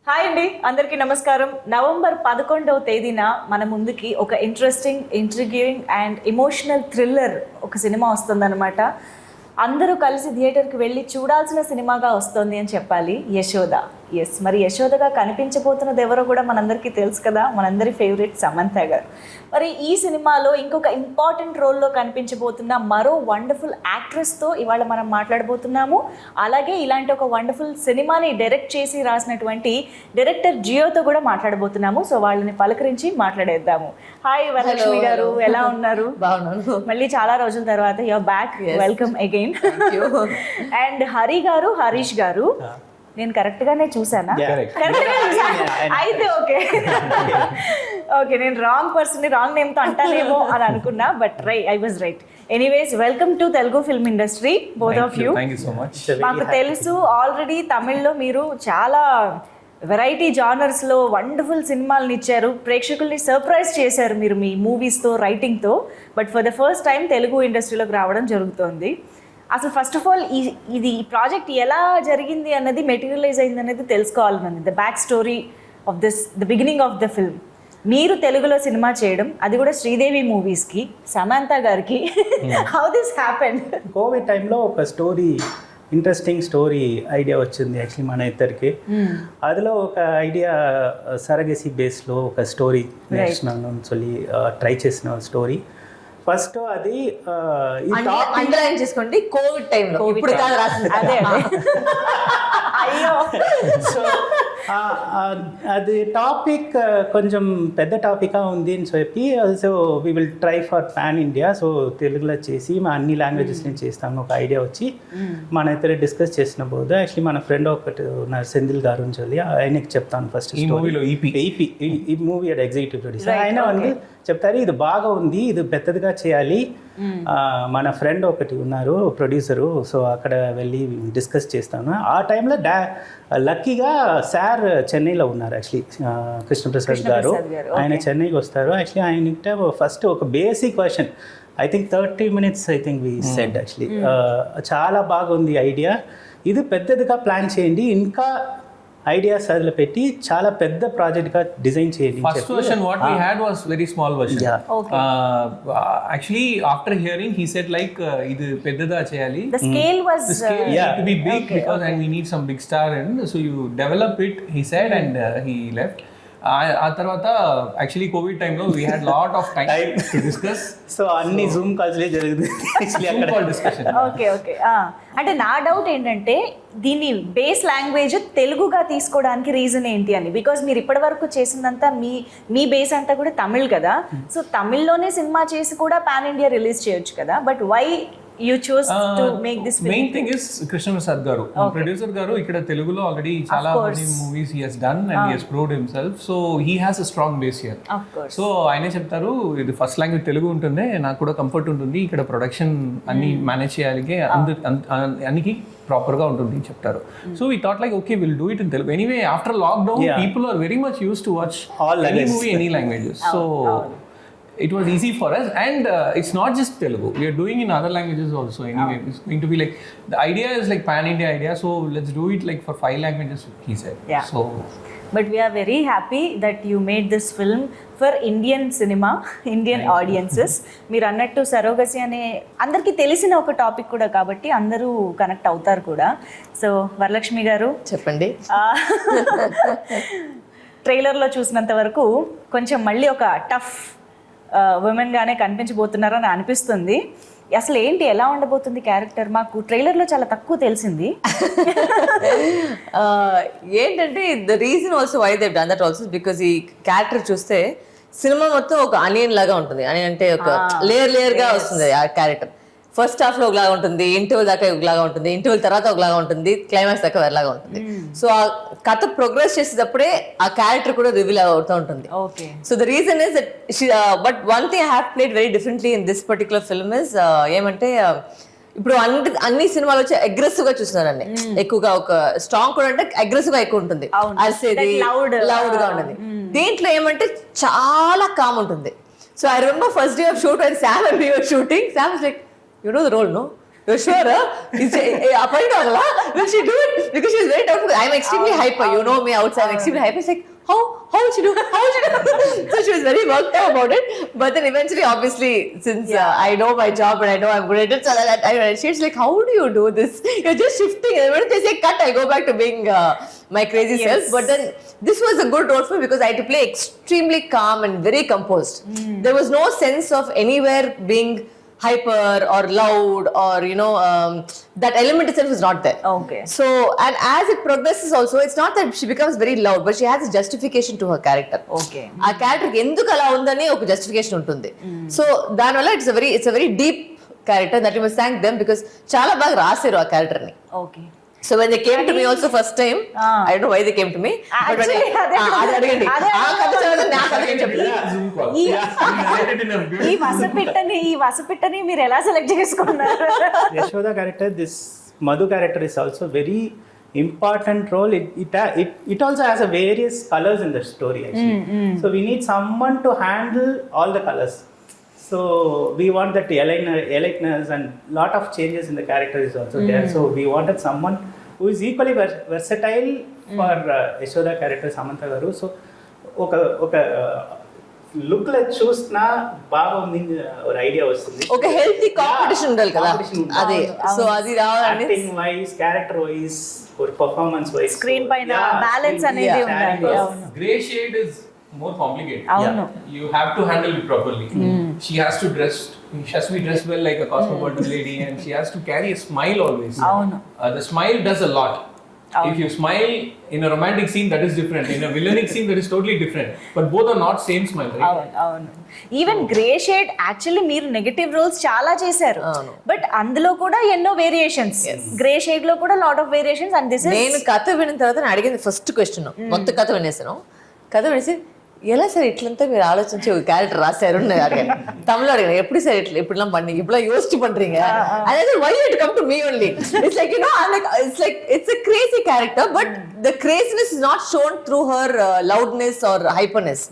Hi అండి, అందరికీ నమస్కారం. నవంబర్ 11వ తేదీన మన ముందుకి ఒక ఇంట్రెస్టింగ్, ఇంట్రిగ్యూయింగ్ అండ్ ఎమోషనల్ థ్రిల్లర్ ఒక సినిమా వస్తుందన్నమాట. అందరూ కలిసి థియేటర్కి వెళ్ళి చూడాల్సిన సినిమాగా వస్తుంది అని చెప్పాలి. యశోద. ఎస్, మరి యశోదగా కనిపించబోతున్నది ఎవరో కూడా మనందరికీ తెలుసు కదా, మనందరి ఫేవరెట్ సమంత గారు. మరి ఈ సినిమాలో ఇంకొక ఇంపార్టెంట్ రోల్లో కనిపించబోతున్న మరో వండర్ఫుల్ యాక్ట్రెస్తో ఇవాళ మనం మాట్లాడబోతున్నాము. అలాగే ఇలాంటి ఒక వండర్ఫుల్ సినిమాని డైరెక్ట్ చేసి రాసినటువంటి డైరెక్టర్ జియోతో కూడా మాట్లాడబోతున్నాము. సో వాళ్ళని పలకరించి మాట్లాడేద్దాము. హాయ్ వరలక్ష్మి గారు, ఎలా ఉన్నారు? బాగున్నాను. మళ్ళీ చాలా రోజుల తర్వాత your back, welcome again. And Harish గారు, నేను కరెక్ట్ గానే చూసానా? అయితే ఓకే ఓకే, నేను రాంగ్ పర్సన్ రాంగ్ నేమ్ తో అంటానేమో అని అనుకున్నా, but I was right. Anyways, welcome to Telugu film industry, both of you. మాకు తెలుసు ఆల్రెడీ తమిళ్లో మీరు చాలా వెరైటీ జానర్స్లో వండర్ఫుల్ సినిమాలను ఇచ్చారు, ప్రేక్షకుల్ని సర్ప్రైజ్ చేశారు మీరు మీ మూవీస్తో, రైటింగ్తో. But for the first time Telugu ఇండస్ట్రీలోకి రావడం జరుగుతోంది. అసలు ఫస్ట్ ఆఫ్ ఆల్ ఈ ప్రాజెక్ట్ ఎలా జరిగింది అన్నది, మెటీరియలైజ్ అయింది అనేది తెలుసుకోవాలి మనం. The back story of the beginning of the film. మీరు తెలుగులో సినిమా చేయడం, అది కూడా శ్రీదేవి మూవీస్కి, సమంత గారికి, హౌ దిస్ హ్యాపెండ్? కోవిడ్ టైంలో ఒక స్టోరీ, ఇంట్రెస్టింగ్ స్టోరీ ఐడియా వచ్చింది యాక్చువల్లీ మన ఇద్దరికి. అదిలో ఒక ఐడియా సరగసి బేస్లో ఒక స్టోరీ నేర్చుకున్నాను, ట్రై చేసిన స్టోరీ. ఫస్ట్ అది అండర్లైన్ చేసుకోండి, కోవిడ్ టైంలో, ఇప్పుడు కాదు రాసింది. అదే అయ్యో. సో అది టాపిక్ కొంచెం పెద్ద టాపిక్గా ఉంది అని చెప్పి, so we will try for pan India. So తెలుగులో చేసి మా అన్ని లాంగ్వేజెస్ని చేస్తాము ఒక ఐడియా వచ్చి మన ఇద్దరు డిస్కస్ చేసిన పోదు. యాక్చువల్లీ మన ఫ్రెండ్ ఒకటి ఉన్నారు సెంధిల్ గారు అని చెప్పి, ఆయనకి చెప్తాను ఫస్ట్ ఈ మూవీలో ఈ మూవీ ఎగ్జిక్యూటివ్ ప్రొడ్యూసర్. ఆయన வந்து చెప్తారు ఇది బాగా ఉంది, ఇది పెద్దదిగా చేయాలి. మన ఫ్రెండ్ ఒకటి ఉన్నారు ప్రొడ్యూసరు, సో అక్కడ వెళ్ళి డిస్కస్ చేస్తాను. ఆ టైంలో లక్కీగా సార్ చెన్నైలో ఉన్నారు యాక్చువల్లీ, కృష్ణప్రసాద్ గారు. ఆయన చెన్నైకి వస్తారు. యాక్చువల్లీ ఆయన ఫస్ట్ ఒక basic question, I think 30 minutes I think we said actually, చాలా బాగుంది ఐడియా, ఇది పెద్దదిగా ప్లాన్ చేయండి, ఇంకా ఐడియాస్ అదిలో పెట్టి చాలా పెద్ద ప్రాజెక్ట్ గా డిజైన్ చేయండి. First version what we had was very small version. Actually after hearing he said like idu peddada cheyali, the scale was to be big because and we need some big star, and so you develop it, he said, and he left. ఆ తర్వాత actually Covid టైంలో we had lot of time to discuss. So అన్ని Zoom కాల్స్లే జరుగుతుంది discussion. Okay okay. అంటే నా doubt ఏంటంటే దీని base language తెలుగుగా తీసుకోవడానికి రీజన్ ఏంటి అని. బికాజ్ మీరు ఇప్పటి వరకు చేసిందంతా మీ బేస్ అంతా కూడా తమిళ్ కదా, సో తమిళ్లోనే సినిమా చేసి కూడా పాన్ ఇండియా రిలీజ్ చేయొచ్చు కదా, but why you chose to make this film? Main thing is Krishna Prasad garu, producer garu ikkada telugulo already chala many movies he has done and he has proved himself, so he has a strong base here. Of course. So ayane cheptaru idi first language telugu untunde, naaku kuda comfort untundi, ikkada production anni manage cheyalige, anniki proper ga untundi cheptaru. So we thought like okay, we'll do it in Telugu. Anyway, after lockdown people are very much used to watch any movie any languages, so it was easy for us, and it's not just Telugu, we are doing in other languages also. Anyway, it's going to be like, the idea is like pan India idea, so let's do it like for 5 languages, he said. So but we are very happy that you made this film for Indian cinema, Indian audiences. మీరు అన్నట్టు surrogacy అనే అందరికీ తెలిసిన ఒక topic కూడా కాబట్టి అందరూ connect అవుతారు కూడా. సో వరలక్ష్మి గారు చెప్పండి. ట్రైలర్లో చూసినంత వరకు కొంచెం మళ్ళీ ఒక టఫ్ ఉమెన్ గానే కనిపించబోతున్నారని అనిపిస్తుంది. అసలు ఏంటి, ఎలా ఉండబోతుంది క్యారెక్టర్? మాకు ట్రైలర్లో చాలా తక్కువ తెలిసింది. ఏంటంటే the reason also why they done that also because ఈ క్యారెక్టర్ చూస్తే సినిమా మొత్తం ఒక అనియన్ లాగా ఉంటుంది. అనియన్ అంటే ఒక లేయర్ గా వస్తుంది ఆ క్యారెక్టర్. ఫస్ట్ హాఫ్ లో ఒకలాగా ఉంటుంది, ఇంటర్వెల్ దాకా ఒకలాగా ఉంటుంది, ఇంటర్వెల్ తర్వాత ఒకలాగా ఉంటుంది, క్లైమాక్స్ దాకా వేరేలాగా ఉంటుంది. సో ఆ కథ ప్రోగ్రెస్ చేసేటప్పుడే ఆ క్యారెక్టర్ కూడా రివీల్ అవుతూ ఉంటుంది. So the reason is that but one thing I have played very differently in this particular film is ఏమంటే, ఇప్పుడు అన్ని సినిమాలు వచ్చి అగ్రెసివ్ గా చూస్తున్నారండి, ఎక్కువగా ఒక స్ట్రాంగ్ కూడా అంటే అగ్రెసివ్ గా ఎక్కువ ఉంటుంది, అరిసేది లౌడ్ గా ఉంటుంది. దీంట్లో ఏమంటే చాలా కామ్ ఉంటుంది. So I remember first day of shoot and Sam and we were shooting, Sam was like, you know the role, no? You're sure? Will she do it? Because she's very doubtful. I'm extremely hyper. You know me outside. I'm extremely hyper. It's like, how will she do? How will she do? So she was very worked out about it. But then eventually, obviously, since I know my job and I know I'm good at it, so that she's like, how do you do this? You're just shifting. And when they say cut, I'll go back to being my crazy self. But then this was a good role for me because I had to play extremely calm and very composed. There was no sense of anywhere being hyper or loud or that element itself is not there. Okay. So and as it progresses also, it's not that she becomes very loud, but she has a justification to her character. Okay. ఆ character కి ఎందుకు అలా ఉందని ఒక justification ఉంటుంది. So దానివల్ల it's a very deep character that you must thank them because చాలా బాగా రాశారు ఆ క్యారెక్టర్ ని. Okay. So when they came to me also first time, I don't know why they came to me. But when ఈ వసపిట్టని మీరు ఎలా select చేసుకున్నారు? Yashoda character, this Madhu character is also very important role. It also has a various colors in the story actually. So we need someone to handle all the colors. So we want that alertness and lot of changes in the character is also there. So we wanted someone who is equally versatile for Yashoda character Samantha garu. So oka look la chusna baga undi or idea vastundi. Okay, healthy competition undal kada ade. So adi ravalani acting wise, character wise or performance wise, screen paina balance anedi undali. Gray shade is more complicated. Yeah. You have to handle it properly. She has to be dressed well like a cosmopolitan lady, and she has to carry a smile always. The smile does a lot. If you smile in a romantic scene, that is different. In a villainic scene, that is totally different. But both are not same smile, right? Even grey shade actually మీరు negative roles చాలా చేశారు, but అందులో కూడా ఎన్నో variations, grey shade లో కూడా lot of variations. And this నేను కథ విన్న తర్వాత నేను అడిగింది ఫస్ట్ క్వశ్చన్, మొత్తం కథ వినేసాను. కథ వినేసి ఎలా సార్ ఇట్లంతా మీరు ఆలోచించి ఒక క్యారెక్టర్ రాశారు అడిగాను. తమిళ అడిగాను, ఎప్పుడు సార్ ఇట్లా இப்படிலாம் பண்ணீங்க, இப்படிலாம் யோசிச்சு பண்றீங்க? அதாவது why you come to me only? It's like it's a crazy character, but the craziness is not shown through her loudness or hyperness.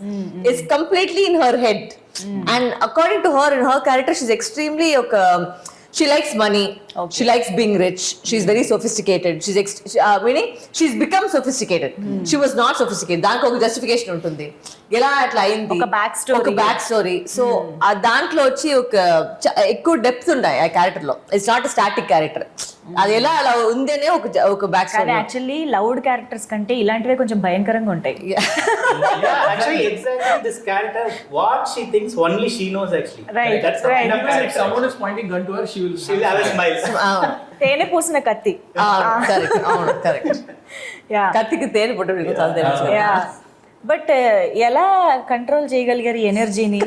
It's completely in her head. And according to her, in her character, she's extremely she likes money. She likes being rich. She's very sophisticated. Meaning she's become sophisticated. She was not sophisticated. దానికి ఒక justification ఉంటుంది, ఎలా అట్లా అయింది, ఒక back story. So ఆ దాంట్లో వచ్చి ఒక ఎక్కువ డెప్త్ ఉంటాయి ఆ క్యారెక్టర్ లో. It's not static character. అది ఎలా అలా ఉందనే ఒక back story. Actually loud characters కంటే ఇలాంటివే కొంచెం భయంకరంగా ఉంటాయి. Actually exactly this character, what she thinks only she knows actually. Right. That's the kind of character. If someone is pointing gun to her, she will have a smile. తేనె పూసిన కత్తి. Correct. కత్తికి తేనె పొట్టు చాలా తెలుసు. బట్ ఎలా control చేయగలిగారు ఎనర్జీని?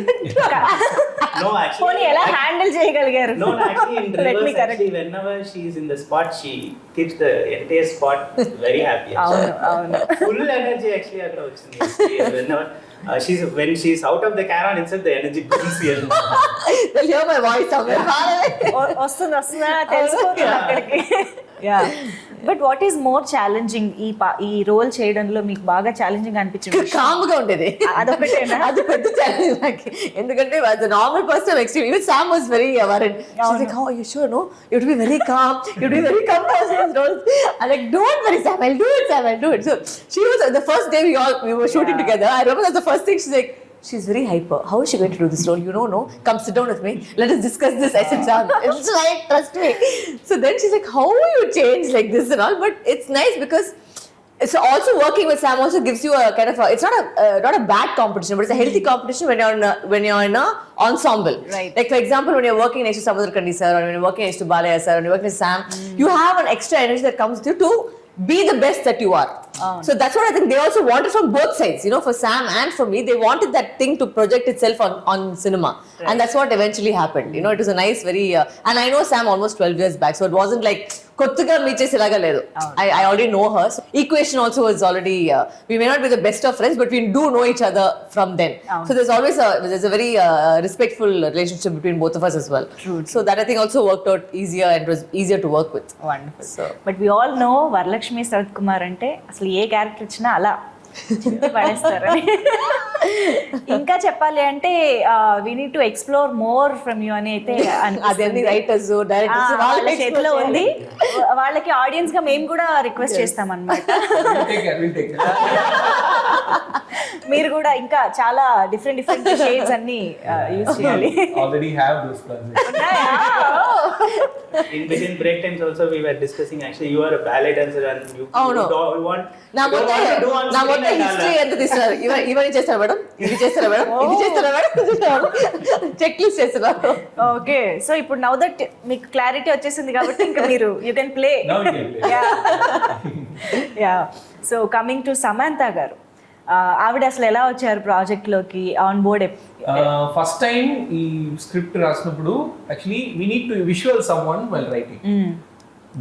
No, actually. ఎలా హ్యాండిల్ చేయగలిగారు? No, actually in reverse, actually whenever she is in the spot, she keeps the entire spot very happy. అవును. Full energy actually అక్కడ వచ్చింది. Whenever when she's out of the camera and inside, the energy brings here. They'll hear my voice somewhere. వస్తుందా తెలిసిపోతుంది అక్కడికి. But what is more challenging ఈ role చేయడంలో మీకు బాగా ఛాలెంజింగ్ అనిపించింది? కామ్గా ఉండేది, అదొకటేనా? అది పెద్ద ఛాలెంజ్ నాకు. ఎందుకంటే as a normal person extreme, even Sam was very worried. She's like, oh, you sure? No, you have to be very calm. You have to be very composed in roles. I'm like, don't worry, Sam, I'll do it. So she was the first day we were shooting together. I remember that's the first thing she's like, she's very hyper. How is she going to do this role? You know, no? Come sit down with me. Let us discuss this. I said, Sam, it's right, trust me. So then she's like, how you change like this and all? But it's nice because it's also working with Sam also gives you a kind of it's not a bad competition, but it's a healthy competition when you're in a ensemble. Right. Like for example, when you're working next to Samudrakanni sir, or when you're working next to Balaya sir, or when you're working with Sam, you have an extra energy that comes with you to be the best that you are. So that's what I think they also wanted from both sides. For Sam and for me, they wanted that thing to project itself on cinema. Right. And that's what eventually happened. It was a nice, very and I know Sam almost 12 years back, so it wasn't like kottaga meet cheselaga ledu. I already know her. So equation also is already we may not be the best of friends, but we do know each other from then. So there's always a very respectful relationship between both of us as well. True. So that I think also worked out easier and it was easier to work with. Wonderful. So but we all know Varalaxmi Sarathkumar ante అసలు ఏ character ఇచ్చినా అలా చింపి పడేస్తారని. ఇంకా చెప్పాలి అంటే we need to explore more from you అని అయితే అదే రైటర్స్ డైరెక్టర్స్ వాళ్ళ చేతిలో ఉంది. వాళ్ళకి ఆడియన్స్ గా మేము కూడా రిక్వెస్ట్ చేస్తాం అన్నమాట. మీరు కూడా ఇంకా చాలా డిఫరెంట్ షేడ్స్ అన్ని యూజ్ చేయాలి. Already have those plans. In between break times also we were discussing, actually you are a ballet dancer and you don't want నా మొత్తం హిస్టరీ ఎంత తీస్తున్నారు, ఇవన్నీ చేస్తారా మేడం, ఇది చేస్తారా మేడం, ఇది చేస్తారా మేడం, చెక్ లిస్ట్ చేస్తున్నారు. ఓకే, సో ఇప్పుడు నౌ దట్ మీకు క్లారిటీ వచ్చేసింది కాబట్టి ఇంకా మీరు you can play. Yeah, so coming to Samantha గారు, ఆవిడ అసలు ఎలా వచ్చారు ప్రాజెక్ట్ లోకి ఆన్ బోర్డ్? ఫస్ట్ టైం ఈ స్క్రిప్ట్ రాసినప్పుడు actually we need to visual someone while writing.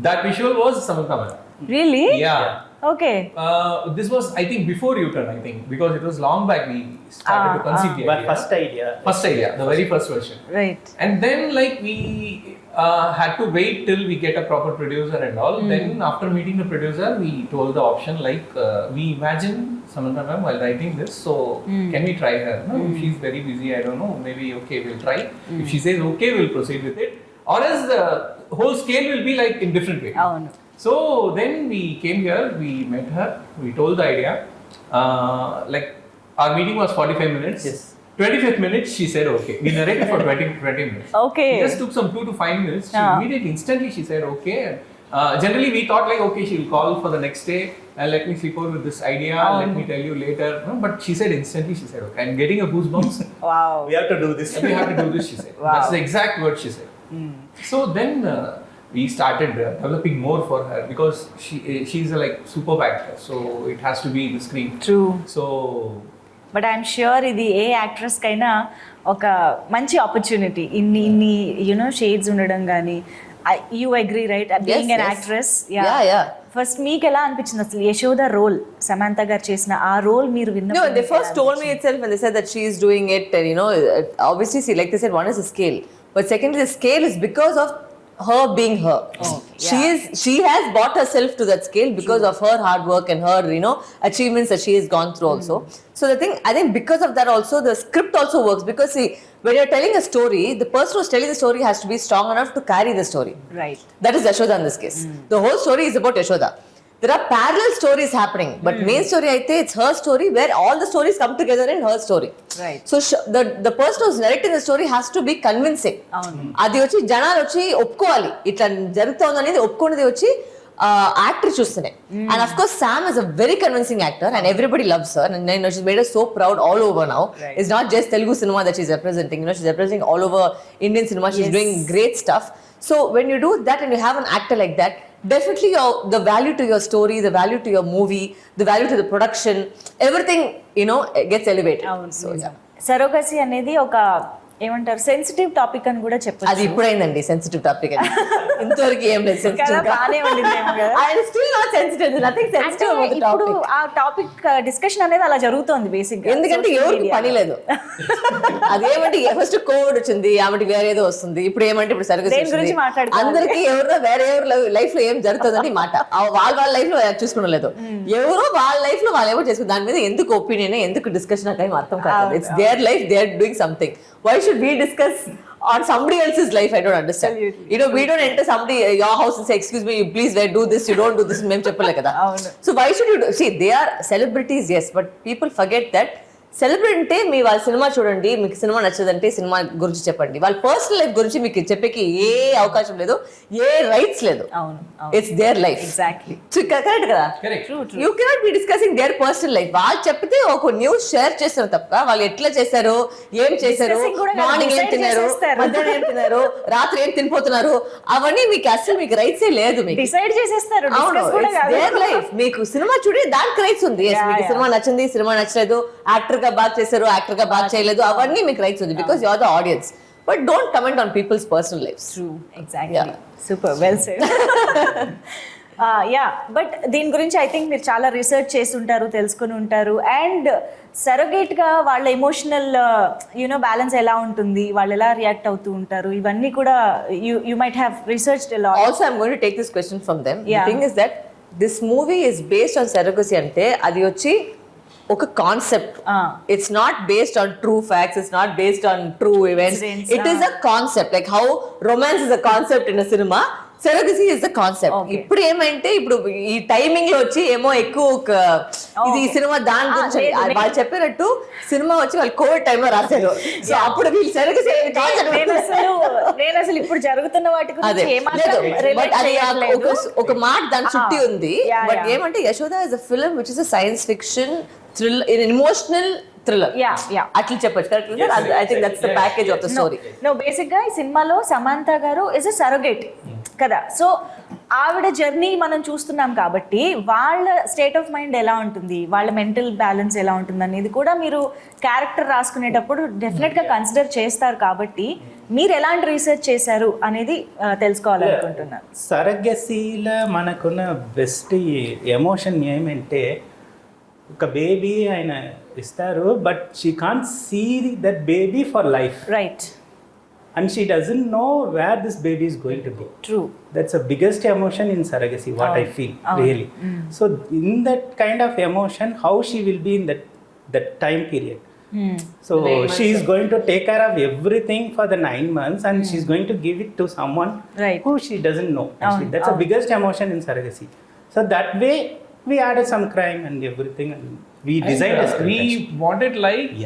That visual was Samantha madam. Really? Yeah. Okay. This was, I think, before U-turn, I think, because it was long back we started to conceive the idea. First idea, the very first version. Right. And then like we had to wait till we get a proper producer and all. Then after meeting the producer, we told the option like we imagine Samantha ma'am while writing this, so can we try her? No, she's very busy, I don't know, maybe okay, we'll try. If she says okay, we'll proceed with it. Or else the whole scale will be like in different way. Oh no. So then we came here, we met her, we told the idea. Like our meeting was 45 minutes. Yes. 25th minute she said okay. We narrated for 20 minutes. Okay. It just took some 2 to 5 minutes. She immediately, instantly she said okay. Generally we thought like okay, she'll call for the next day and let me sleep over with this idea. Let me tell you later. No, but she said instantly, she said okay. I'm getting a goosebumps. Wow. We have to do this. We have to do this, she said. Wow. That's the exact word she said. So then we started developing more for her because she's a like superb actor, so it has to be the screen. True. So but I'm sure ఇది ఏ actress కైనా ఒక మంచి opportunity. ఇన్ని you know shades ఉండడం కానీ, you agree right? Being an actress. First మీకు ఎలా అనిపించింది అసలు యశోద రోల్ సమంత గారు చేసిన ఆ రోల్ మీరు విన్న? No, they first told me itself when they said that she is doing it, and you know, obviously see, like they said, one is a scale, but secondly the scale is because of her being her. She has brought herself to that scale because of her hard work and her, you know, achievements that she has gone through also. So the thing, I think because of that also the script also works, because see, when you're telling a story, the person who's telling the story has to be strong enough to carry the story. Right. That is Yashoda in this case. The whole story is about Yashoda. There are parallel stories happening, but main story aithe it's her story where all the stories come together in her story. Right. So the person who's narrating the story has to be convincing. Adi vachi janalu vachi oppukovali itla jarugtund anedi oppukonadi vachi actor chustune. And of course Sam is a very convincing actor and everybody loves her, and you know she's made us so proud all over now. Right. It's not just Telugu cinema that she's representing, you know, she's representing all over Indian cinema. She's doing great stuff. So when you do that and you have an actor like that, definitely the value to your story, the value to your movie, the value to the production, everything, you know, gets elevated. So yeah. Surrogacy అనేది ఒక ఏమంటారు sensitive topic అని కూడా చెప్పొచ్చు. అది ఇప్పుడైందండి sensitive topic అని. ఇంతవరకు ఏం లేదు సెన్సిటివ్. బానే ఉండిందేమో కదా. I still not sensitive. There's nothing sensitive about the topic. ఇప్పుడు ఆ టాపిక్ డిస్కషన్ అనేది అలా జరుగుతోంది బేసిక్ గా. ఎందుకంటే ఎవరికి పని లేదు. అదేమంటే ఫస్ట్ కోవిడ్ వచ్చింది, ఆమెకి వేరే ఏదో వస్తుంది. ఇప్పుడు ఏమంటే ఇప్పుడు సరిగ్గా అందరికి ఎవరో వేరే ఎవరు లైఫ్ లో ఏం జరుగుతుందని మాట వాళ్ళ లైఫ్ లో చూసుకోలేదు. ఎవరో వాళ్ళ లైఫ్ లో వాళ్ళు ఎవరు చేసుకుని దాని మీద ఎందుకు ఒపీనియన్, ఎందుకు డిస్కషన్ నాకు ఏం అర్థం కాదు. It's their life, they are doing something. Why should we discuss on somebody else's life? I don't understand. Absolutely. You know, we don't enter somebody your house and say, excuse me, you please do this, you don't do this, mem cheppale kada. So why should you see, they are celebrities, yes, but people forget that celebrity అంటే మీ వాళ్ళ cinema చూడండి, మీకు cinema నచ్చదంటే cinema గురించి చెప్పండి. వాళ్ళ personal life గురించి మీకు చెప్పేకి ఏ అవకాశం లేదు, ఏ రైట్స్ లేదు. It's their life. Exactly. Correct కదా? You cannot be discussing their personal life. వాళ్ళు చెప్తే ఒక న్యూస్ షేర్ చేస్తారు తప్ప వాళ్ళు ఎట్లా చేశారు, ఏం చేశారు, మార్నింగ్ ఏం తిన్నారు, మధ్యాహ్నం ఏం తిన్నారు, రాత్రి ఏం తినిపోతున్నారు, అవన్నీ మీకు అసలు మీకు రైట్స్ ఏ లేదు. మీకు డిసైడ్ చేసేస్తారు. Their life. మీకు సినిమా చూడే దానికి రైట్స్ ఉంది. మీకు సినిమా నచ్చింది, సినిమా నచ్చలేదు, యాక్టర్ గా బాగా చేశారు, యాక్టర్ గా బాగా చేయలేదు, అవన్నీ మీకు రైట్స్ ఉంది because you are the audience. But don't comment on people's personal lifes. True, exactly. Super, well said. Yeah, but దీని గురించి ఐ థింక్ మీరు చాలా రీసెర్చ్ చేసి ఉంటారు, తెలుసుకుని ఉంటారు. అండ్ సరగేట్ గా వాళ్ళ ఎమోషనల్ యూనో బ్యాలెన్స్ ఎలా ఉంటుంది, వాళ్ళు ఎలా రియాక్ట్ అవుతూ ఉంటారు, ఇవన్నీ కూడా you might have researched a lot. Also I'm going to take this question from them. The thing is that this movie is based on surrogacy. అంటే అది వచ్చి ఒక concept. It's not based on true facts, it's not based on true events. It is a concept, like how romance is a concept in a cinema, surrogacy is the concept. ఇప్పుడు ఏమంటే ఇప్పుడు ఈ timing లో వచ్చి ఏమో ఎక్కువ ఇది ఈ సినిమా దాని గురించి వాళ్ళు చెప్పినట్టు సినిమా వచ్చి వాళ్ళు కోవిడ్ టైమ్ లో రాశారు. సో అప్పుడు వీళ్ళు సరగసీ నేను అసలు ఇప్పుడు జరుగుతున్న వాటి ఒక మాట దాని చుట్టి ఉంది. బట్ ఏమంటే Yashoda is a film which is a science fiction thriller, emotional thriller అట్లా చెప్పొచ్చు. Correct? I think that's the package of the story. No, basic గా ఈ సినిమాలో సమంత గారు ఇస్ అ సరోగేట్ కదా. సో ఆవిడ జర్నీ మనం చూస్తున్నాం కాబట్టి వాళ్ళ స్టేట్ ఆఫ్ మైండ్ ఎలా ఉంటుంది, వాళ్ళ మెంటల్ బ్యాలెన్స్ ఎలా ఉంటుంది అనేది కూడా మీరు క్యారెక్టర్ రాసుకునేటప్పుడు డెఫినెట్గా కన్సిడర్ చేస్తారు. కాబట్టి మీరు ఎలాంటి రీసెర్చ్ చేశారు అనేది తెలుసుకోవాలనుకుంటున్నాను. సరగసీలో మనకున్న బెస్ట్ ఎమోషన్ ఏమంటే, ఒక బేబీ ఆయన ఇస్తారు, but she can't see that baby for life. Right. And she doesn't know where this baby is going to be. True. That's the biggest emotion in surrogacy, what I feel, really. So in that kind of emotion, how she will be in that time period. So she is going to take care of everything for the 9 months, and she's going to give it to someone who she doesn't know. Actually, that's the biggest emotion in surrogacy. So that way, we added some crime and everything, and we designed a script. We wanted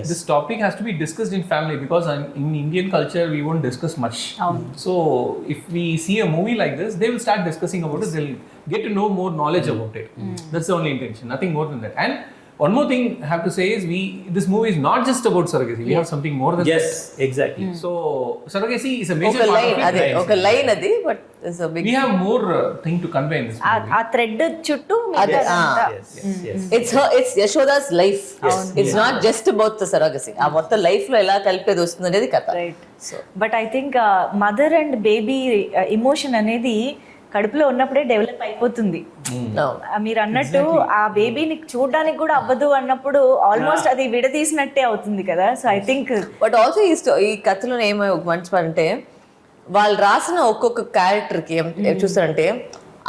this topic has to be discussed in family, because in Indian culture we won't discuss much. So if we see a movie like this, they will start discussing about it. They'll get to know more knowledge about it. That's the only intention, nothing more than that. And one more thing I have to say is this movie is not just about surrogacy. We have something more than that. Yes, exactly. So surrogacy is a major part of it. Okay, line adi, but there's a big. We have more thing to convey in this movie. ఆ thread చుట్టూ It's Yashoda's life. It's not just about the surrogacy. ఆ మొత్తం life లో ఎలా కలిపేది వస్తుంది అనేది కథ. Right. But I think mother and baby emotion అనేది కడుపులో ఉన్నప్పుడే డెవలప్ అయిపోతుంది. మీరు అన్నట్టు ఆ బేబీని చూడడానికి కూడా అవ్వదు అన్నప్పుడు ఆల్మోస్ట్ అది విడదీసినట్టే అవుతుంది కదా. So I think but also ఈ కథలో ఏమో ఒక మంచి పని అంటే, వాళ్ళు రాసిన ఒక్కొక్క క్యారెక్టర్ కి ఏం చూస్తారంటే,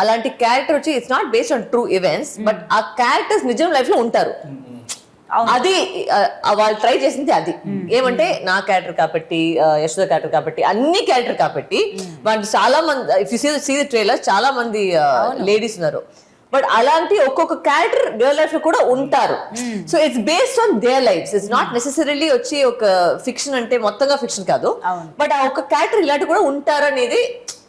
అలాంటి క్యారెక్టర్ వచ్చి it's not based on true events, but ఆ క్యారెక్టర్స్ నిజం లైఫ్ లో ఉంటారు. అది వాళ్ళు ట్రై చేసింది అది ఏమంటే, నా క్యారెక్టర్ కాబట్టి, యశోద క్యారెక్టర్ కాబట్టి, అన్ని క్యారెక్టర్ కాబట్టి వాళ్ళు చాలా మంది, if you see the trailer, చాలా మంది లేడీస్ ఉన్నారు. బట్ అలాంటి ఒక్కొక్క క్యారెక్టర్ రియల్ లైఫ్ లో కూడా ఉంటారు. So it's based on their lifes. It's not necessarily వచ్చి ఒక ఫిక్షన్ అంటే మొత్తంగా ఫిక్షన్ కాదు, బట్ ఆ ఒక్క క్యారెక్టర్ ఇలాంటి కూడా ఉంటారు అనేది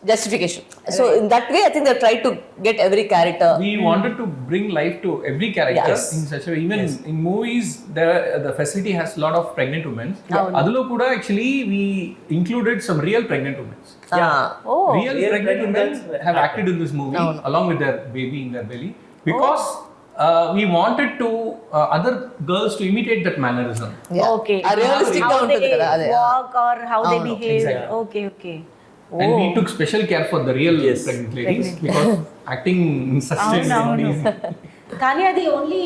justification. So in that way I think they try to get every character. We wanted to bring life to every character in such a way. Even in movies the facility has a lot of pregnant women. Adulo kuda actually we included some real pregnant women. Real pregnant women have acted in this movie along with their baby in their belly, because we wanted to other girls to imitate that mannerism. Okay. A realistic how they walk or how they behave. Exactly. Okay. And we took special care for the real pregnant ladies, because acting in such a way. కానీ అది only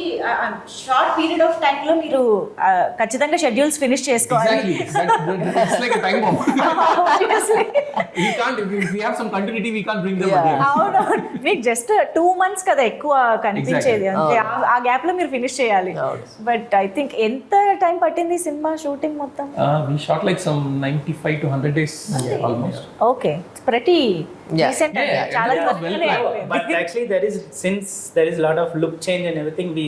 short period of time లో మీరు ఖచ్చితంగా schedules finish చేసుకోవాలి. It's like a time bomb. We can't, if we have some continuity we can't bring them again. అవును, మీకు just 2 months కదా ఎక్కువ కనిపించేది అంతే. ఆ గ్యాప్ లో మీరు ఫినిష్ చేయాలి. బట్ ఐ థింక్ ఎంత టైం పట్టింది సినిమా షూటింగ్ మొత్తం? We shot like some 95 to 100 days almost. Okay, it's pretty decent. చాలా త్వరగానే. But actually since there is a lot of look change and everything, we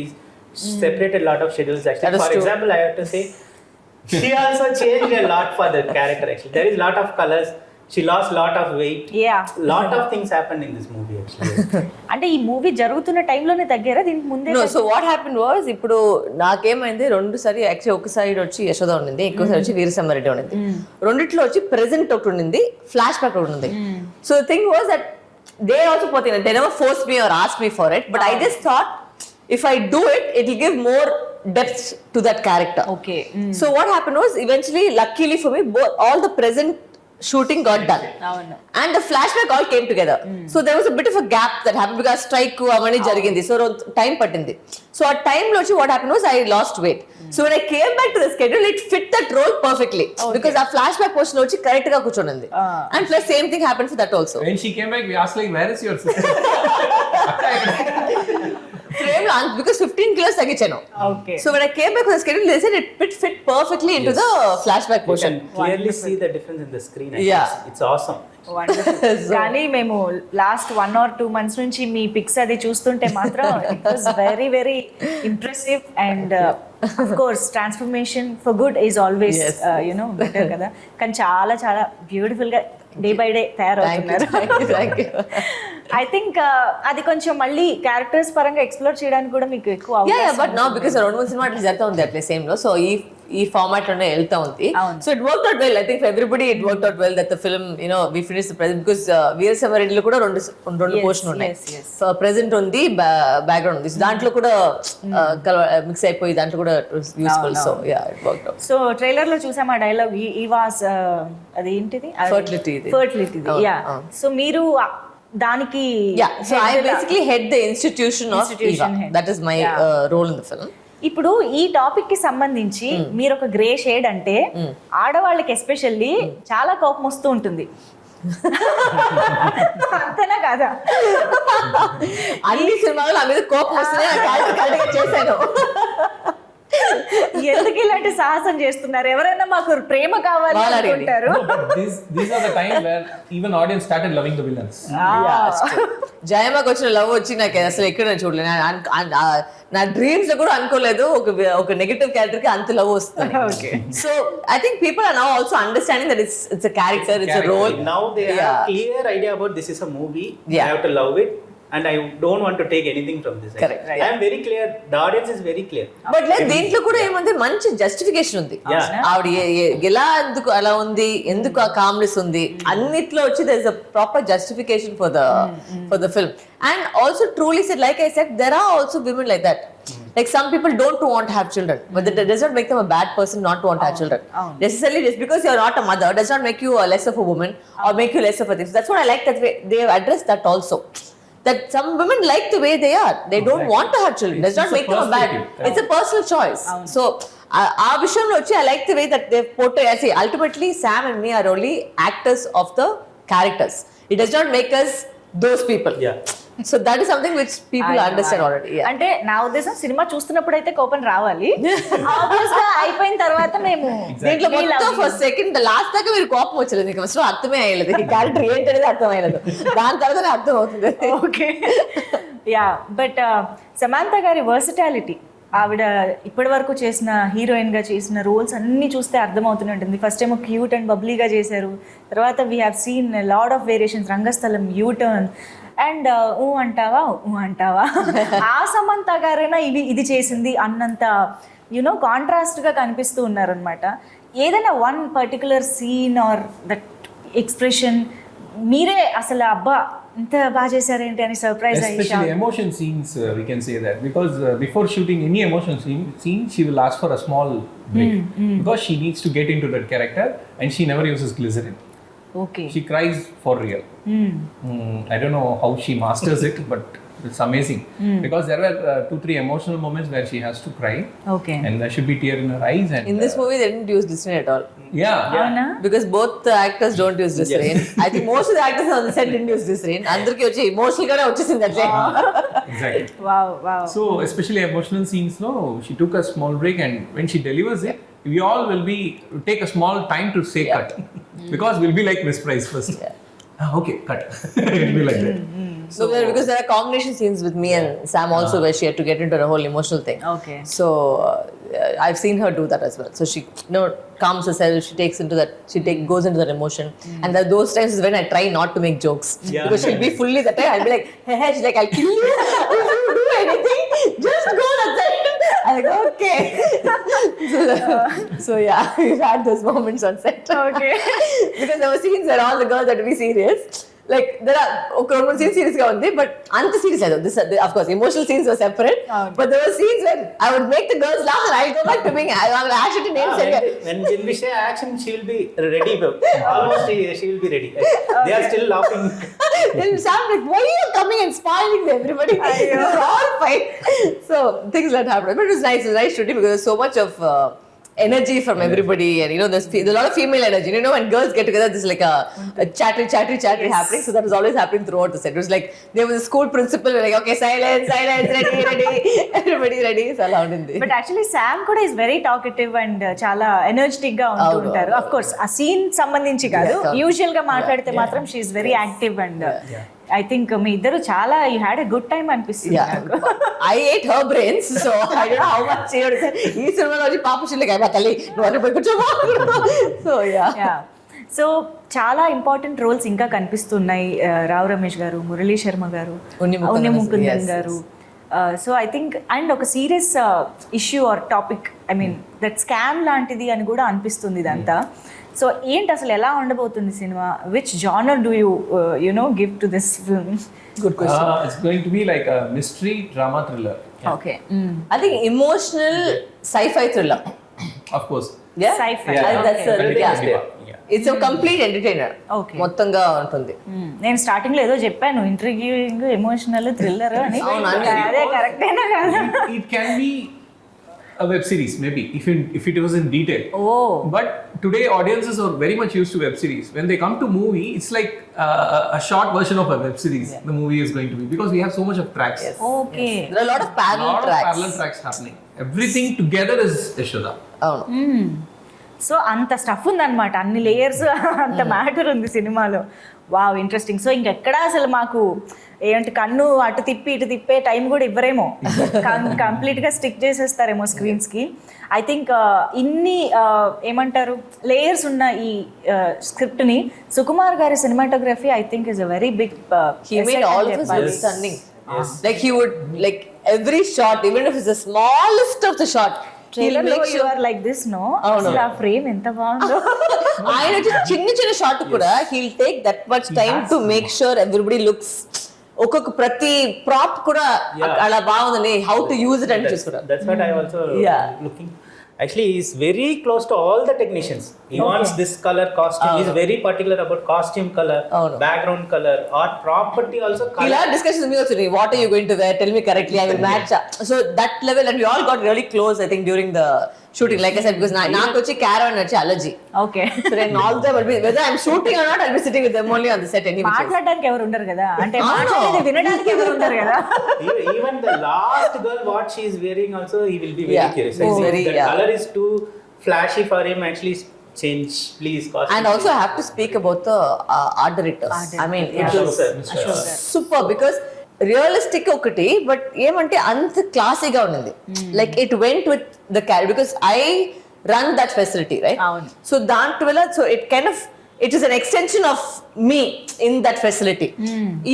separated a lot of schedules actually. For example, I have to say she also changed a lot for the character actually. There is a lot of colors. She lost lot of weight. Lot of things happened in this movie actually. అంటే ఈ movie జరుగుతున్న టైంలోనే తగ్గారా దీనికి ముందే? No, so what happened was, ఇప్పుడు నాకేమైంది, 2 సారి actually ఒకసారి వచ్చి యశోద ఉండింది, ఎక్కువసారి వచ్చి వీరసింహారెడ్డి ఉండింది. రెండిట్లో వచ్చి ప్రెసెంట్ ఒకటి ఉండింది, ఫ్లాష్ బ్యాక్ ఒకటి ఉంది. So the thing was that they also pothina, they never forced me or asked me for it, but I just thought if I do it, it will give more depth to that character. Okay. So what happened was, eventually, luckily for me, all the present shooting got done, and the flashback all came together. So there was a bit of a gap that happened because strike avani jarigindi, so time pattindi. So at time lo what happened was I lost weight. So when I came back to the schedule, it fit that role perfectly, because our flashback portion lo correct ga kuchonindi, and plus same thing happened for that also. When she came back, we asked like, where is your sister? Frame because 15 kilos తగ్గించాను. Okay. So when I came back on the schedule, they said it fit perfectly into the flashback You portion. can clearly see the difference in the screen. Yeah. It's awesome. కానీ మేము last 1 or 2 months నుంచి మీ pics అది చూస్తుంటే మాత్రం it was very very impressive and of course transformation for good is always you know better కదా. కానీ చాలా చాలా బ్యూటిఫుల్ గా డే బై డే తయారవుతున్నారు. ఐ థింక్ అది కొంచెం మళ్ళీ క్యారెక్టర్స్ పరంగా ఎక్స్ప్లోర్ చేయడానికి కూడా మీకు ఎక్కువ బట్ నో బికాస్ 2-3 సినిమా అట్లా జరుగుతూ ఉంది అట్లే సేమ్ లో. సో ఈ ఫార్మాట్ లోనే వెళ్తా ఉంది. So it work out well. I think for everybody it work out well that the film we finish the present because వీరసమరెడ్డిలో కూడా రెండు పోర్షన్ ఉన్నాయి. ప్రెజెంట్ ఉంది, బ్యాక్గ్రౌండ్ ఉంది. దాంట్లో కూడా మిక్స్ అయిపోయి దాంట్లో కూడా useful. So yeah it work out. So trailer లో చూసాం ఆ డైలాగ్ ఈ వాస్ అది ఏంటిది ఫర్టిలిటీ. యా సో మీరు దానికి so I basically head the institution of Eva. That is my role in the film. ఇప్పుడు ఈ టాపిక్ కి సంబంధించి మీరు ఒక గ్రే షేడ్ అంటే ఆడవాళ్ళకి ఎస్పెషల్లీ చాలా కోపం వస్తూ ఉంటుంది. అంతేనా కాదా? అన్ని సినిమాలు నా మీద కోపం వస్తున్నాయి. క్యారెక్టర్ చేశాను. ఎందుకు ఇలాంటి సాహసం చేస్తున్నారు? ఎవరైనా మాకు ప్రేమ కావాలి అనుకుంటారు. These are the time where even audience started loving the villains. జయమ్మకి వచ్చిన లవ్ వచ్చి నాకు అసలు ఎక్కడ చూడలేదు. నా డ్రీమ్స్ లో కూడా అనుకోలేదు ఒక నెగటివ్ క్యారెక్టర్ కి అంత లవ్ వస్తుంది. So I think people are now also understanding that it's a character, it's a role. Now they have clear idea about this is a movie. I have to love it. And I don't want to take anything from this. Correct. I am very clear. The audience is very clear. But like దీంట్లో కూడా ఏమంటే మంచి justification ఉంది. ఆవిడ ఎలా ఎందుకు అలా ఉంది, ఎందుకు ఆ కామ్నెస్ ఉంది, అన్నిట్లో వచ్చి there is a proper justification for the film. And also truly said, like I said, there are also women like that. Like some people don't want to have children, but that does not make them a bad person not to want to have children. Necessarily just because you are not a mother does not make you less of a woman or make you less of a thing. So that's what I like that way they have addressed that also. That some women like the way they are. They don't want to have children. Does not make them a bad. It's a personal choice. So, our vision I like the way that they portray. I say ultimately, Sam and me are only actors of the characters. It does not make us those people. Yeah. So that is something which people understand already. Yeah. అంటే నా ఉద్దేశం cinema చూస్తున్నప్పుడు అయితే కోపం రావాలి. Obvious గా అయిపోయిన తర్వాత మేము దీంట్లో మొత్తం ఫస్ట్ సెకండ్ లాస్ట్ దాకా మీరు కోపం వచ్చలేదు. మీకు అసలు అర్థమే అయ్యలేదు. ఈ క్యారెక్టర్ ఏంటనేది అర్థం అయ్యలేదు. దాని తర్వాతనే అర్థం అవుతుంది. ఓకే యా బట్ సమాంత గారి వర్సిటాలిటీ, ఆవిడ ఇప్పటి వరకు చేసిన హీరోయిన్ గా చేసిన రోల్స్ అన్ని చూస్తే అర్థమవుతూనే ఉంటుంది. ఫస్ట్ ఏమో క్యూట్ అండ్ బబ్లీగా చేశారు. తర్వాత we have seen lot of variations, Rangasthalam, U turn and అంటావా ఆ సమంత గారైనా ఇది చేసింది అన్నంత యునో కాంట్రాస్ట్గా కనిపిస్తూ ఉన్నారనమాట. ఏదైనా one particular scene or that expression మీరే అసలు అబ్బా ఇంత బాగా చేశారేంటి అని సర్ప్రైజ్ అయ్యి. Especially emotion scenes, we can say that because before shooting any emotion scene, she will ask for a small break because she needs to get into that character and she never uses glycerin. Okay. She cries for real. I don't know how she masters it, but it's amazing because there were 2-3 emotional moments where she has to cry. Okay. And there should be tear in her eyes. And in this movie, they didn't use glycerin at all. Yeah. Because both the actors don't use glycerin. Yes. I think most of the actors on the set didn't use glycerin. Andarki vachi emotional gaane vachesindi atle. Exactly. Wow. So especially emotional scenes, no, she took a small break, and when she delivers it, we all will take a small time to say cut because we'll be like Miss Price first. Okay, cut. It'll be like that. So because there are combination scenes with me and Sam also where she had to get into the whole emotional thing. Okay. So I've seen her do that as well. So she calms herself, she goes into that emotion. And there are those times when I try not to make jokes. Because she'll be fully that time. I'll be like, hey, she's like, I'll kill you if you do anything. Just go that side. I'm like, okay. So yeah, we've had those moments on set. Okay. Because there were scenes where all the girls had to be serious. Like there are one scene serious ga undi, but anta serious ado. This of course emotional scenes were separate. But there were scenes where I would make the girls laugh and I'll go back to being I will actually name when we say action, she will be ready. Almost she will be ready. They are still laughing. Then Sam like, why are you coming and spoiling everybody? It's all fine. So things that happened, but it was nice shooting because there was so much of energy from everybody, and there's a lot of female energy. When girls get together, there's like a chattery happening. So that was always happening throughout the set. It was like there was a school principal like, okay, silence, ready, everybody ready. So allowed in there. But actually Sam kuda is very talkative and చాలా energetic గా ఉంటుంటారు. Of course ఆ scene సంబంధించి కాదు, usual గా మాట్లాడితే మాత్రం she is very active and I think మీ ఇద్దరు చాలా you had a good time అనిపిస్తుంది నాకు. I ate her brains, so I don't know how much ఈ సినిమాలో వచ్చి పాప చిల్లకి అయిపో తల్లి నువ్వు అక్కడ పోయి కూర్చోమా. సో సో చాలా ఇంపార్టెంట్ రోల్స్ ఇంకా కనిపిస్తున్నాయి. రావు రమేష్ గారు, మురళీ శర్మ గారు, ఉన్ని ముకుందన్ గారు. సో ఐ థింక్ అండ్ ఒక serious issue our topic, I mean that scam లాంటిది అని కూడా అనిపిస్తుంది ఇదంతా. సో ఏంటి అసలు ఎలా ఉండబోతుంది cinema? Which genre do you give to this film? Good question. It's going to be like a mystery drama thriller. Okay. I think emotional sci-fi thriller. Of course. Yeah. Sci-fi. That's Yeah. It's a complete entertainer. Okay. మొత్తంగా ఉంటుంది. నేను starting లో ఏదో చెప్పాను, ఇంట్రిగ్యూయింగ్, emotional, thriller అని. అదే కరెక్టేనా కాదా? It can be a web series maybe if it was in detail. But today audiences are very much used to web series. When they come to movie, it's like a short version of a web series. The movie is going to be, because we have so much of tracks. Okay. There are a lot of parallel tracks happening. Everything together is Yashoda. So అంత stuff ఉందన్నమాట, అన్ని layers, అంత matter ఉంది సినిమాలో. Wow, interesting. So ఇంకెక్కడా అసలు మాకు ఏంటి కన్ను అటు తిప్పి ఇటు తిప్పే టైం కూడా ఇవ్వరేమో, కంప్లీట్గా స్టిక్ చేసేస్తారేమో స్క్రీన్స్కి. ఐ థింక్ ఇన్ని ఏమంటారు లేయర్స్ ఉన్న ఈ స్క్రిప్ట్ని సుకుమార్ గారి cinematography I think is a very big. He made all of us look stunning. Like he would, like every shot, even if it's the smallest of the shot, trailer లో you are like this no. అసలు ఆ frame ఎంత బాగుందో. ఆయన చిన్న shot కూడా he'll take that much time to make sure everybody looks, ఒక్కొక్క ప్రతి ప్రాప్ కూడా అలా బాగుందని how to use it అని చూసుకున్నా. That's what I also looking. Actually, he is very close to all the technicians. He wants this color costume. He is very particular about costume color, background color, art property also color. ఇలా discussions me also, what are you going to wear, tell me correctly, I will match. So that level, and we all got really close I think during the shooting, like I said, because నాకు వచ్చి caravan వచ్చి allergy. Okay. So then all the time, whether I'm shooting or not, I'll be sitting with them only on the set anyway. మాట్లాడడానికి ఎవరు ఉండరు కదా, అంటే మాట్లాడేది వినడానికి ఎవరు ఉండరు కదా. Even the last girl what she is wearing also he will be very curious. The color is too flashy for him, actually change please costume. And also I have to speak about the art directors. I mean it was super, because realistic ఒకటి, but ఏమంటే అంత క్లాసీగా ఉన్నది. Like it went with the character, because I run that facility, right? So దాంట్లో so it kind of it is an extension of me in that facility.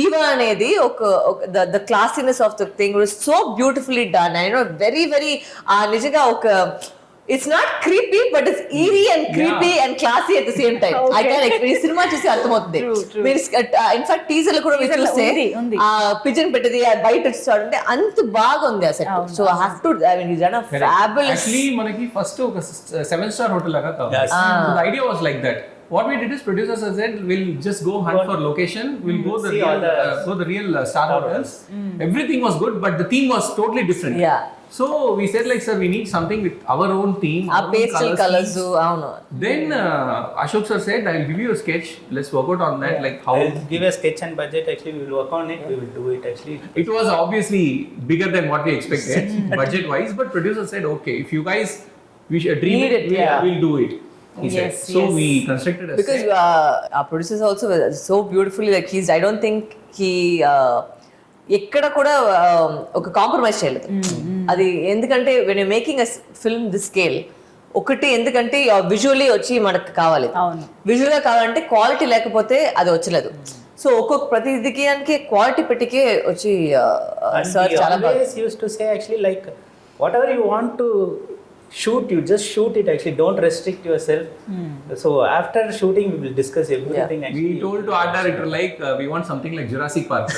ఈవా అనేది ఒక the classiness of the thing was so beautifully done. I know very very నిజంగా ఒక it's not creepy, but it's eerie and creepy and classy at the same time. I can ఈ cinema చూసి అర్థమవుతుంది. మీరు in fact teaser లో కూడా మీరు చూస్తే ఆ పిజన్ పెట్టేది బయట చూడండి అంత బాగుంది ఆ set. So I have to, I mean it's a fabulous. Actually మనకి ఫస్ట్ ఒక 7-star hotel లాగా కావాలి. The idea was like that. What we did is producers said we'll just go hunt for location, we'll go the real star hotels. Everything was good, but the theme was totally different. So we said like, sir, we need something with our own theme, our pastel colors. Avunu. Then Ashok sir said, I'll give you a sketch, let's work out on that. Like how I'll give a sketch and budget, actually we will work on it, we will do it. Actually it was obviously bigger than what we expected budget wise, but producers said, okay, if you guys we should dream it, we'll do it. He said. So we constructed a because our producers also were so beautifully, like I don't think he ఎక్కడ కూడా ఒక compromise చేయలేదు. అది ఎందుకంటే when you making a film this scale, ఒకటి ఎందుకంటే visually వచ్చి మనకు కావాలి, విజువల్గా కావాలంటే క్వాలిటీ లేకపోతే అది వచ్చలేదు. సో ఒక్కొక్క ప్రతిదికి క్వాలిటీ పెట్టికే వచ్చి సార్ చాలా బాగా used to say actually like whatever you want to shoot, you just shoot it, actually don't restrict yourself. So after shooting we will discuss everything. Actually we told to art director like we want something like Jurassic Park.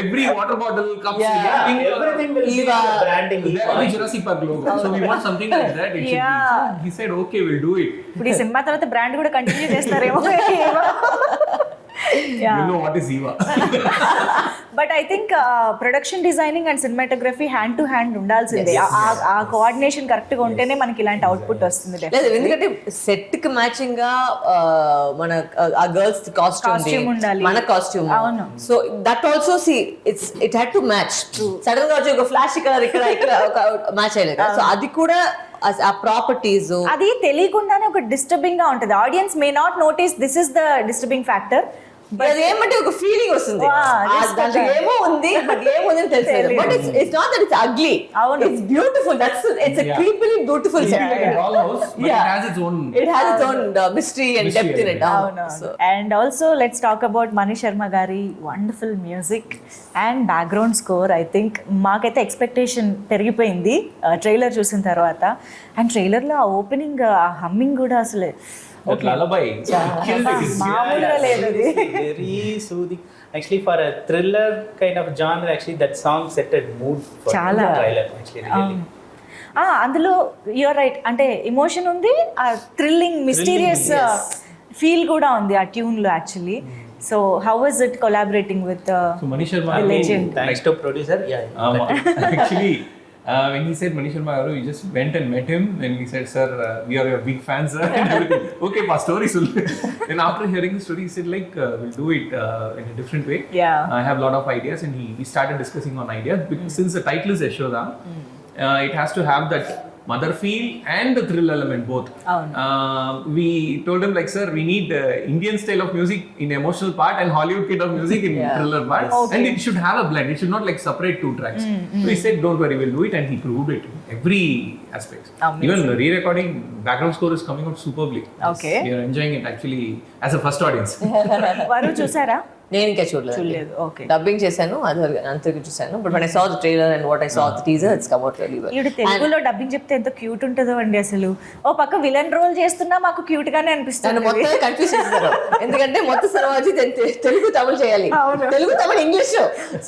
Every water bottle comes everything will be branding, there will be Jurassic Park logo. So we want something like that. It should be. So he said okay, we'll do it. ఇప్పుడు ఈ cinema తర్వాత brand కూడా continue చేస్తారేమో. You know what is Eva. But I think production designing and cinematography hand to hand ఉండాల్సిందే. ఆ coordination correct గా ఉంటేనే మనకి ఇలాంటి అవుట్పుట్ వస్తుంది. లేదు, ఎందుకంటే సెట్ కి మ్యాచింగ్ గా మన ఆ గర్ల్స్ కాస్ట్యూమ్ ఉండాలి, మన costume. So that also see it had to match. Sudden గా వచ్చి ఒక ఫ్లాష్ కలర్ ఇక్కడ ఒక మ్యాచ్ అయ్యలేదు. సో అది కూడా ఆ ప్రాపర్టీస్ అది తెలియకుండానే ఒక డిస్టర్బింగ్ గా ఉంటుంది. Audience may not notice this is the disturbing factor. ఏమంటే ఒక ఫీలింగ్ వస్తుంది, ఏమో ఉంది బట్ ఏముంది తెలియదు. But it's not that it's ugly, it's beautiful. That's it's a creepily beautiful set. Like a dollhouse, but it has its own mystery and depth in it. And also let's talk about Mani Sharma gari wonderful music and background score. I think మాకైతే expectation పెరిగిపోయింది trailer చూసిన తర్వాత. And trailer లో ఆ opening ఆ humming కూడా అసలు lullaby. మామూలుగా లేదు. Very soothing. Actually, for a thriller kind of genre, actually that song set a mood for the trailer. Actually, really. అందులో యూఆర్ రైట్. అంటే ఎమోషన్ ఉంది, ఆ థ్రిల్లింగ్ మిస్టీరియస్ ఫీల్ కూడా ఉంది ఆ ట్యూన్ లో actually. So how was it collaborating with Mani Sharma? Thanks to producer. Actually, when he said Mani Sharma garu, we just went and met him and we said, sir, we are your big fans, sir, and everything. Okay, pa story sul. And after hearing the story, he said like we'll do it in a different way. I have a lot of ideas, and we started discussing on ideas because since the title is Yashoda, it has to have that mother feel and the thrill element both. We told him like, sir, we need Indian style of music in emotional part and Hollywood kind of music in thriller part. And it should have a blend, it should not like separate two tracks. So he said don't worry, we'll do it, and he proved it in every aspect. Even the re-recording background score is coming out superbly. Okay, we are enjoying it actually as a first audience. వారు చూసారా? నేను ఇంకా చూడలేదు. Okay, dubbing చేశాను, అది అంతకు చూసాను. But when I saw the trailer and what I saw the teaser, it's come out really well. ఈవిడ తెలుగులో డబ్బింగ్ చెప్తే ఎంత క్యూట్ ఉంటుందో అండి అసలు. ఓ పక్క విలన్ రోల్ చేస్తున్నా మాకు క్యూట్ గానే అనిపిస్తుంది. మొత్తం కన్ఫ్యూజ్ చేస్తారు, ఎందుకంటే మొత్తం సినిమా వచ్చి తెలుగు తమిళ చేయాలి, తెలుగు తమిళ ఇంగ్లీష్.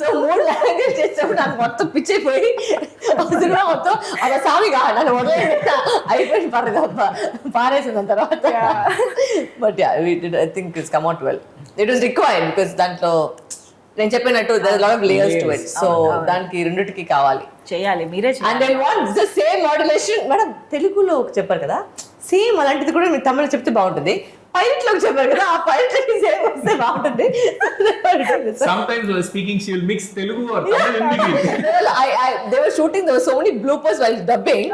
సో 3 లాంగ్వేజ్ చేసినప్పుడు నాకు మొత్తం పిచ్ అయిపోయి సినిమా మొత్తం అలా సామి నన్ను వదిలేస్తా అయిపోయింది, పారేసింది తర్వాత. But I think it's come out well. It was required because దాంట్లో నేను చెప్పినట్టు there are a lot of layers to it. So దానికి రెండిటికి కావాలి, చేయాలి, మీరే చేయాలి. And I want the same modulation. Madam తెలుగులో చెప్పారు కదా, సేమ్ అలాంటిది కూడా మీరు తమిళ చెప్తే బాగుంటుంది. పైలట్ లో చెప్పారు కదా, ఆ పైలట్ సేమ్ వస్తే బాగుంటుంది. Sometimes while speaking she will mix Telugu or Tamil in between. They were shooting, there were so many bloopers while dubbing.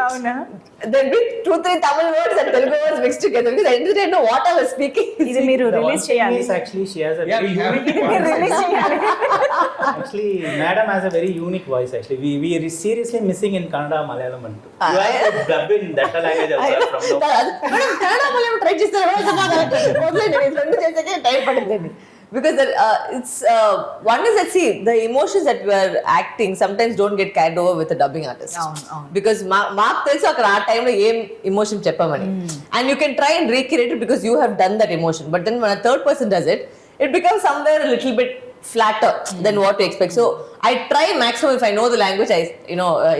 There be 2-3 Tamil words and Telugu words mixed together because I didn't know what I was speaking. ఇది మీరు release చేయాలి. Actually she has a Yeah, we have release చేయాలి. Actually madam has a very unique voice. Actually we are seriously missing in Kannada, Malayalam and you have to dub in that language also from now. Madam Kannada Malayalam try చేస్తారు మొదలైన రెండు చేసేకే time పడుతుంది. Because it's one is that see the emotions that we are acting sometimes don't get carried over with the dubbing artist. Because mark tells అక్కడ ఆ time లో ఏం emotion చెప్పమని, and you can try and recreate it because you have done that emotion. But then when a third person does it, it becomes somewhere a little bit flatter than what you expect. So I try maximum if I know the language. I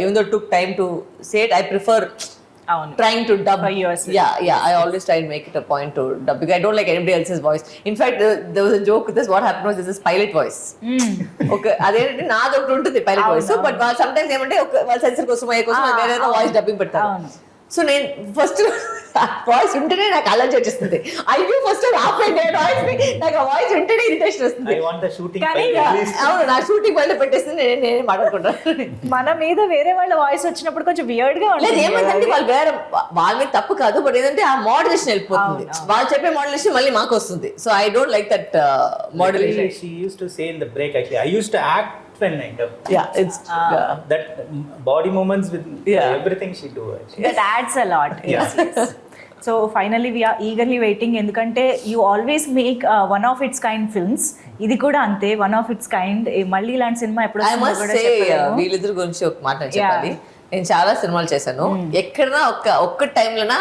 even though it took time to say it, I prefer trying to dub. I always try and make it a point to dub because I don't like anybody else's voice. In fact, there was a joke with this. What happened was this pilot voice. Okay, అదేంటి నాది ఒకటి ఉంటుంది pilot voice. So but sometimes ఏమంటే వాళ్ళ sensor కోసం వేరే voice dubbing పెడతారు. So నేను ఫస్ట్ వాయిస్ ఉంటేనే నాకు అలర్జీ వచ్చేస్తుంది. అయ్యో ఫస్ట్ ఆపేయండి వాయిస్, నాకు ఆ వాయిస్ ఉంటేనే ఇరిటేషన్ వస్తుంది. అవును, నా షూటింగ్ బయట పెట్టేస్తుంది, నేనే మాట్లాడుకుంటాను. మన మీద వేరే వాళ్ళ వాయిస్ వచ్చినప్పుడు కొంచెం వియర్డ్ గా ఉంటుంది. ఏమంటే వాళ్ళు వేరే వాళ్ళ మీద తప్పు కాదు, బట్ ఏంటంటే ఆ మోడ్యులేషన్ వెళ్ళిపోతుంది. వాళ్ళు చెప్పే మోడ్యులేషన్ మళ్ళీ మాకు వస్తుంది. So I don't like that modulation. She used to say in the break, actually I used to act when I dub. It's that body movements with everything she do actually. That adds a lot. Yes. So finally we are eagerly waiting ఎందుకంటే you always make one of its kind films. ఇది కూడా అంతే, one of its kind. మళ్ళీ ఇలాంటి cinema ఎప్పుడు వస్తుందో కూడా చెప్పలేము. వీళ్ళిద్దరి గురించి ఒక మాట చెప్పాలి. నేను చాలా సినిమాలు చేశాను, ఎక్కడన్నా ఒక్క టైంలోనా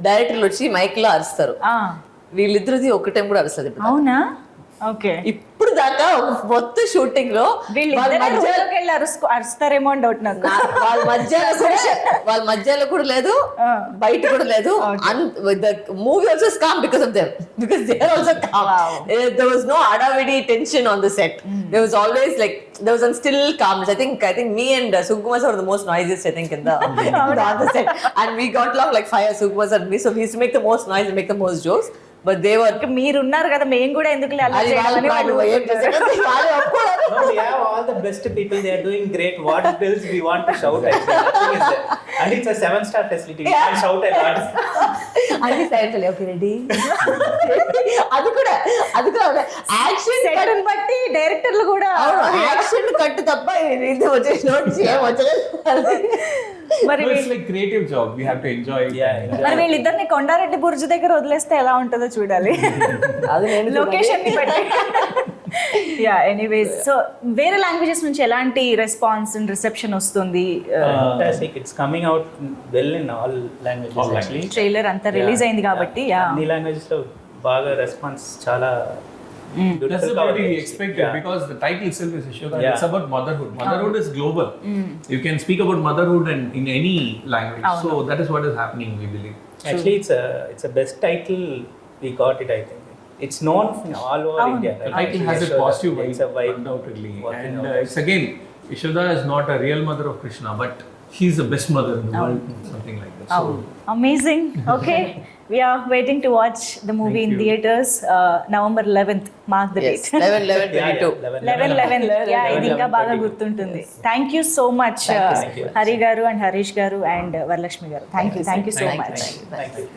డైరెక్టర్లు వచ్చి మైక్ లో అరుస్తారు. వీళ్ళిద్దరిది ఒక్క టైం కూడా అరుస్తుంది. అవునా? ఓకే, ఇప్పుడు దాకా మొత్తం షూటింగ్ లో అరుస్తారేమో అని డౌట్ నాకు. వాళ్ళ మధ్యలో కూడా లేదు, బయట కూడా లేదు. The movie also calm because of them, because they are also calm. There was no అడావిడి tension on the set. There was always like there was a still calmness. I think me and Sukumar were the most noisiest, I think, in the on the set, and we got along like fire. Sukumar and me, so we used to make the most noise and make the most jokes. But they were, మీరు ఉన్నారు కదా, మేము కూడా ఎందుకు No, we have all the best people. They are doing great. What else we want to shout? Nothing is there. And it's a 7-star facility. We can't shout a lot. అన్ని side okay ready. అది కూడా action set బట్టి డైరెక్టర్లు కూడా action కట్టు తప్ప ఇది వచ్చేసి నోట్స్ ఏం వచ్చలేదు. మరి No, it's like creative job. We have to enjoy it. మరి వీళ్ళిద్దరిని కొండారెడ్డి బుర్జు దగ్గర వదిలేస్తే ఎలా ఉంటుందో చూడాలి. అది నేను లొకేషన్ ని బట్టి. యా, ఎనీవేస్, సో వేరే లాంగ్వేజెస్ నుంచి ఎలాంటి రెస్పాన్స్ అండ్ రిసెప్షన్ వస్తుంది? Fantastic. It's coming out well in all languages actually. Trailer అంతా రిలీజ్ అయింది కాబట్టి యా, అన్ని లాంగ్వేజెస్ లో బాగా రెస్పాన్స్ చాలా That's the way we expected, because the title itself is Yashoda. It's about motherhood. Motherhood is global. You can speak about motherhood and in any language. So that is what is happening, we believe. Actually, it's a best title. We got it, I think. It's known all over India. The title has a positive vibe, It's a vibe. undoubtedly. And it's again, Yashoda is not a real mother of Krishna, but she's the best mother in the world, something like that. So amazing. Okay, we are waiting to watch the movie in theaters. November 11th, mark the date. 11/11/22. 11/11. Yeah, ఇది ఇంకా బాగా గుర్తుంటుంది. Thank you so much, Hari garu and Harish garu and Varalaxmi garu. Thank you so much. Thank you.